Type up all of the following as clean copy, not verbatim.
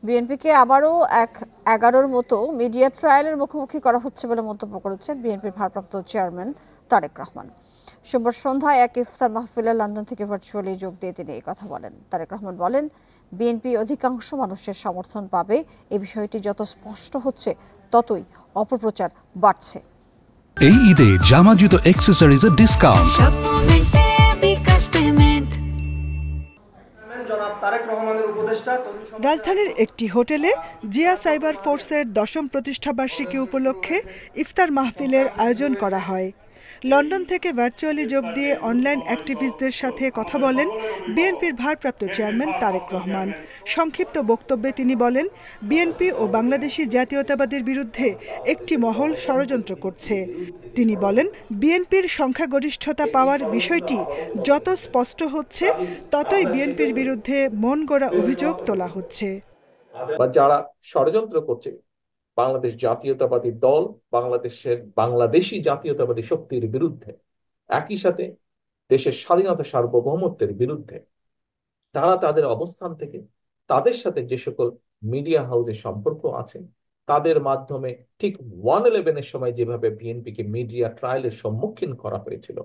বিএনপিকে আবারও ১/১১-র মতো মিডিয়া ট্রায়ালের মুখোমুখি করা হচ্ছে বলে মন্তব্য করেছেন বিএনপির ভারপ্রাপ্ত চেয়ারম্যান তারেক রহমান। সোমবার সন্ধ্যায় এক ইফতার মাহফিলে লন্ডন থেকে ভার্চুয়ালি যোগ দিয়ে তিনি এই কথা বলেন। তারেক রহমান বলেন, বিএনপি অধিকাংশ মানুষের সমর্থন পাবে। এই বিষয়টি যত স্পষ্ট হচ্ছে ততই অপপ্রচার বাড়ছে। এই ঈদে জামা জুতো অ্যাক্সেসরিজের ডিসকাউন্ট। রাজধানীর একটি হোটেলে জিয়া সাইবার ফোর্সের 10ম প্রতিষ্ঠাবার্ষিকী উপলক্ষে ইফতার মাহফিলের আয়োজন করা হয়। লন্ডন থেকে ভার্চুয়ালি যোগ দিয়ে অনলাইন অ্যাক্টিভিস্টদের সাথে কথা বলেন বিএনপির ভারপ্রাপ্ত চেয়ারম্যান তারেক রহমান। সংক্ষিপ্ত বক্তব্যে তিনি বলেন, বিএনপি ও বাংলাদেশি জাতীয়তাবাদের বিরুদ্ধে একটি মহল ষড়যন্ত্র করছে। তিনি বলেন, বিএনপির সংখ্যাগরিষ্ঠতা পাওয়ার বিষয়টি যত স্পষ্ট হচ্ছে ততই বিএনপির বিরুদ্ধে মন গড়া অভিযোগ তোলা হচ্ছে। যারা ষড়যন্ত্র করছে বাংলাদেশ জাতীয়তাবাদী দল, বাংলাদেশি জাতীয়তাবাদী শক্তির বিরুদ্ধে, একই সাথে দেশের স্বাধীনতা সার্বভৌমত্বের বিরুদ্ধে, তারা তাদের অবস্থান থেকে তাদের সাথে যে সকল মিডিয়া হাউসের সম্পর্ক আছে তাদের মাধ্যমে ঠিক 1/11-এর সময় যেভাবে বিএনপিকে মিডিয়া ট্রায়ালের সম্মুখীন করা হয়েছিল,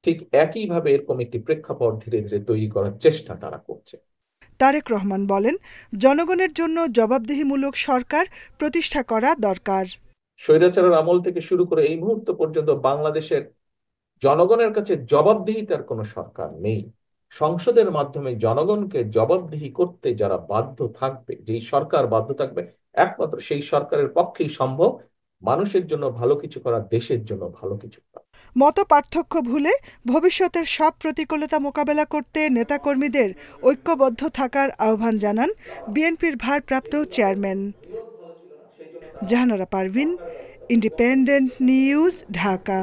ঠিক একইভাবে এরকম একটি প্রেক্ষাপট ধীরে ধীরে তৈরি করার চেষ্টা তারা করছে। তারেক রহমান বলেন, জনগণের জন্য জবাবদিহিমূলক সরকার প্রতিষ্ঠা করা দরকার। স্বৈরাচারের আমল থেকে শুরু করে এই মুহূর্ত পর্যন্ত বাংলাদেশের জনগণের কাছে জবাবদিহিতার কোনো সরকার নেই। সংসদের মাধ্যমে জনগণকে জবাবদিহি করতে যারা বাধ্য থাকবে, যেই সরকার বাধ্য থাকবে, একমাত্র সেই সরকারের পক্ষেই সম্ভব মানুষের জন্য ভালো কিছু করা, দেশের জন্য ভালো কিছু করা। মত পার্থক্য ভুলে ভবিষ্যতের সব প্রতিকূলতা মোকাবেলা করতে নেতাকর্মীদের ঐক্যবদ্ধ থাকার আহ্বান জানান বিএনপির ভারপ্রাপ্ত chairman. Jahanara Parvin, independent news, Dhaka.